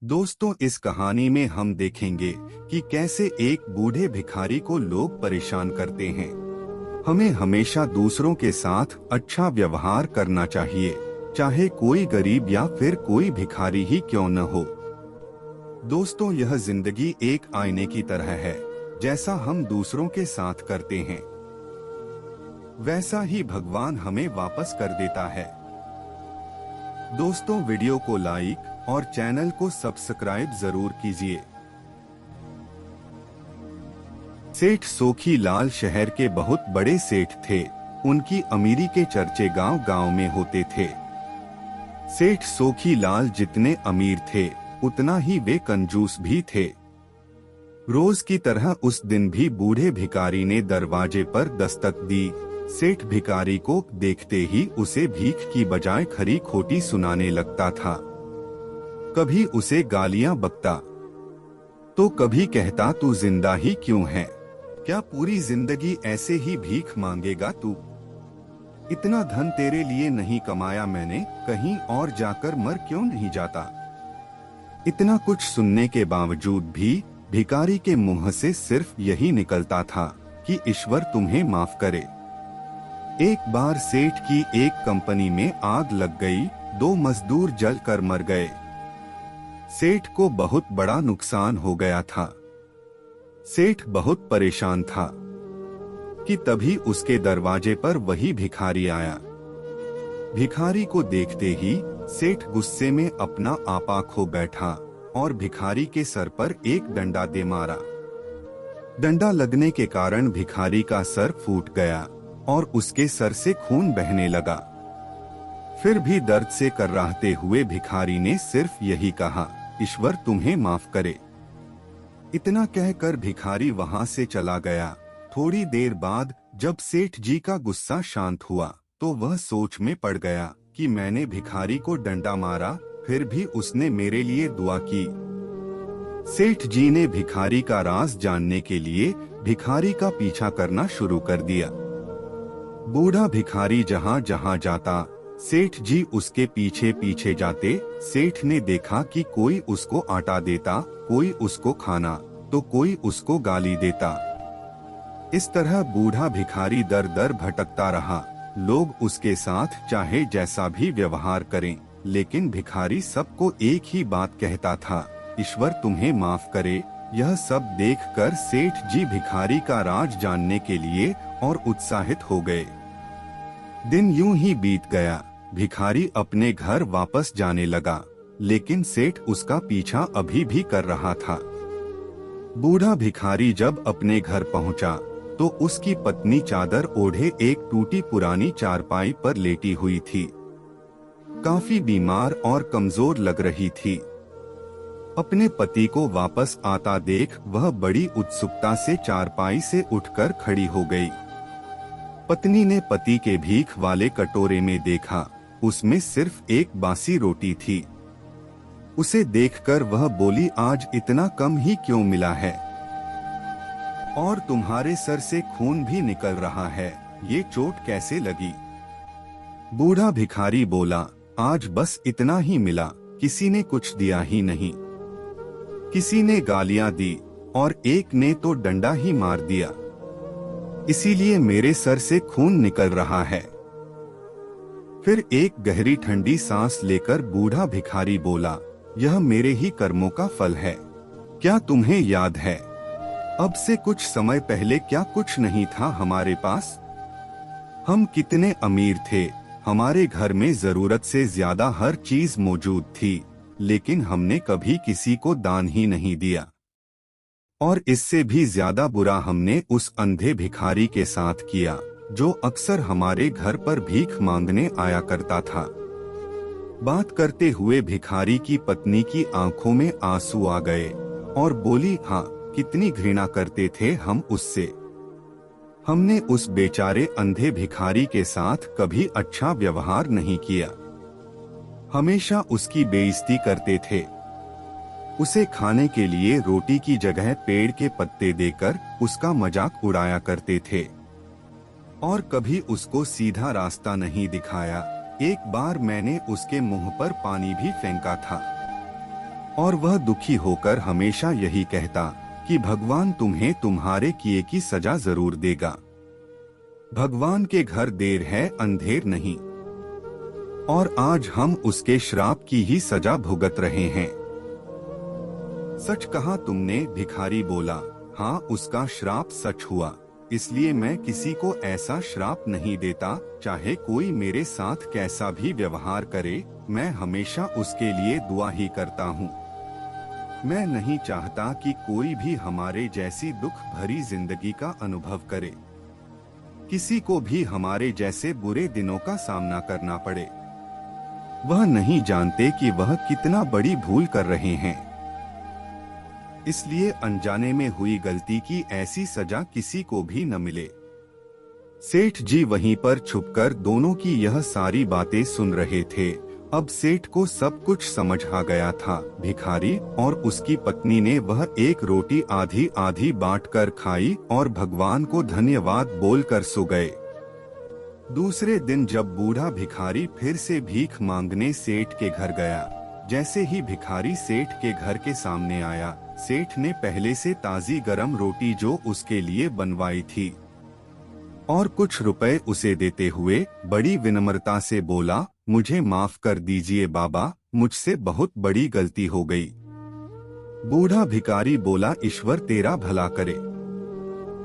दोस्तों, इस कहानी में हम देखेंगे कि कैसे एक बूढ़े भिखारी को लोग परेशान करते हैं। हमें हमेशा दूसरों के साथ अच्छा व्यवहार करना चाहिए, चाहे कोई गरीब या फिर कोई भिखारी ही क्यों न हो। दोस्तों, यह जिंदगी एक आईने की तरह है। जैसा हम दूसरों के साथ करते हैं, वैसा ही भगवान हमें वापस कर देता है। दोस्तों, वीडियो को लाइक और चैनल को सब्सक्राइब जरूर कीजिए। सेठ सोखी लाल शहर के बहुत बड़े सेठ थे। उनकी अमीरी के चर्चे गांव गांव में होते थे। सेठ सोखी लाल जितने अमीर थे, उतना ही वे कंजूस भी थे। रोज की तरह उस दिन भी बूढ़े भिखारी ने दरवाजे पर दस्तक दी। सेठ भिखारी को देखते ही उसे भीख की बजाय खरी खोटी सुनाने लगता था। कभी उसे गालियां बकता, तो कभी कहता तू जिंदा ही क्यों है? क्या पूरी जिंदगी ऐसे ही भीख मांगेगा तू? इतना धन तेरे लिए नहीं कमाया मैंने, कहीं और जाकर मर क्यों नहीं जाता? इतना कुछ सुनने के बावजूद भी भिखारी के मुंह से सिर्फ यही निकलता था कि ईश्वर तुम्हें माफ करे। एक बार सेठ की एक कंपनी में आग लग गई। 2 मजदूर जलकर मर गए। सेठ को बहुत बड़ा नुकसान हो गया था। सेठ बहुत परेशान था कि तभी उसके दरवाजे पर वही भिखारी आया। भिखारी को देखते ही सेठ गुस्से में अपना आपा खो बैठा और भिखारी के सर पर एक डंडा दे मारा। डंडा लगने के कारण भिखारी का सर फूट गया और उसके सर से खून बहने लगा। फिर भी दर्द से कर्राहते हुए भिखारी ने सिर्फ यही कहा, ईश्वर तुम्हें माफ करे। इतना कहकर भिखारी वहां से चला गया। थोड़ी देर बाद जब सेठ जी का गुस्सा शांत हुआ, तो वह सोच में पड़ गया कि मैंने भिखारी को डंडा मारा, फिर भी उसने मेरे लिए दुआ की। सेठ जी ने भिखारी का राज जानने के लिए भिखारी का पीछा करना शुरू कर दिया। बूढ़ा भिखारी जहां जहां जाता, सेठ जी उसके पीछे पीछे जाते। सेठ ने देखा कि कोई उसको आटा देता, कोई उसको खाना, तो कोई उसको गाली देता। इस तरह बूढ़ा भिखारी दर दर भटकता रहा। लोग उसके साथ चाहे जैसा भी व्यवहार करें, लेकिन भिखारी सबको एक ही बात कहता था, ईश्वर तुम्हें माफ करे। यह सब देखकर सेठ जी भिखारी का राज जानने के लिए और उत्साहित हो गए। दिन यूं ही बीत गया। भिखारी अपने घर वापस जाने लगा, लेकिन सेठ उसका पीछा अभी भी कर रहा था। बूढ़ा भिखारी जब अपने घर पहुंचा, तो उसकी पत्नी चादर ओढ़े एक टूटी पुरानी चारपाई पर लेटी हुई थी। काफी बीमार और कमजोर लग रही थी। अपने पति को वापस आता देख वह बड़ी उत्सुकता से चारपाई से उठकर खड़ी हो गई। पत्नी ने पति के भीख वाले कटोरे में देखा, उसमें सिर्फ एक बासी रोटी थी। उसे देखकर वह बोली, आज इतना कम ही क्यों मिला है? और तुम्हारे सर से खून भी निकल रहा है, ये चोट कैसे लगी? बूढ़ा भिखारी बोला, आज बस इतना ही मिला, किसी ने कुछ दिया ही नहीं। किसी ने गालियां दी और एक ने तो डंडा ही मार दिया, इसीलिए मेरे सर से खून निकल रहा है। फिर एक गहरी ठंडी सांस लेकर बूढ़ा भिखारी बोला, यह मेरे ही कर्मों का फल है। क्या तुम्हें याद है, अब से कुछ समय पहले क्या कुछ नहीं था हमारे पास? हम कितने अमीर थे, हमारे घर में जरूरत से ज्यादा हर चीज मौजूद थी, लेकिन हमने कभी किसी को दान ही नहीं दिया। और इससे भी ज्यादा बुरा हमने उस अंधे भिखारी के साथ किया, जो अक्सर हमारे घर पर भीख मांगने आया करता था। बात करते हुए भिखारी की पत्नी की आंखों में आंसू आ गए और बोली, हाँ, कितनी घृणा करते थे हम उससे। हमने उस बेचारे अंधे भिखारी के साथ कभी अच्छा व्यवहार नहीं किया। हमेशा उसकी बेइज्जती करते थे। उसे खाने के लिए रोटी की जगह पेड़ के पत्ते देकर उसका मजाक उड़ाया करते थे और कभी उसको सीधा रास्ता नहीं दिखाया। एक बार मैंने उसके मुंह पर पानी भी फेंका था। और वह दुखी होकर हमेशा यही कहता कि भगवान तुम्हें तुम्हारे किए की सजा जरूर देगा। भगवान के घर देर है अंधेर नहीं, और आज हम उसके श्राप की ही सजा भुगत रहे हैं। सच कहा तुमने, भिखारी बोला। हाँ, उसका श्राप सच हुआ, इसलिए मैं किसी को ऐसा श्राप नहीं देता, चाहे कोई मेरे साथ कैसा भी व्यवहार करे, मैं हमेशा उसके लिए दुआ ही करता हूँ। मैं नहीं चाहता कि कोई भी हमारे जैसी दुख भरी जिंदगी का अनुभव करे, किसी को भी हमारे जैसे बुरे दिनों का सामना करना पड़े। वह नहीं जानते कि वह कितना बड़ी भूल कर रहे हैं, इसलिए अनजाने में हुई गलती की ऐसी सजा किसी को भी न मिले। सेठ जी वहीं पर छुपकर दोनों की यह सारी बातें सुन रहे थे। अब सेठ को सब कुछ समझ आ गया था। भिखारी और उसकी पत्नी ने वह एक रोटी आधी आधी बांटकर खाई और भगवान को धन्यवाद बोलकर सो गए। दूसरे दिन जब बूढ़ा भिखारी फिर से भीख मांगने सेठ के घर गया, जैसे ही भिखारी सेठ के घर के सामने आया, सेठ ने पहले से ताजी गरम रोटी जो उसके लिए बनवाई थी और कुछ रुपए उसे देते हुए बड़ी विनम्रता से बोला, मुझे माफ कर दीजिए बाबा, मुझसे बहुत बड़ी गलती हो गई। बूढ़ा भिखारी बोला, ईश्वर तेरा भला करे,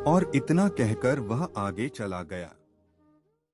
और इतना कहकर वह आगे चला गया।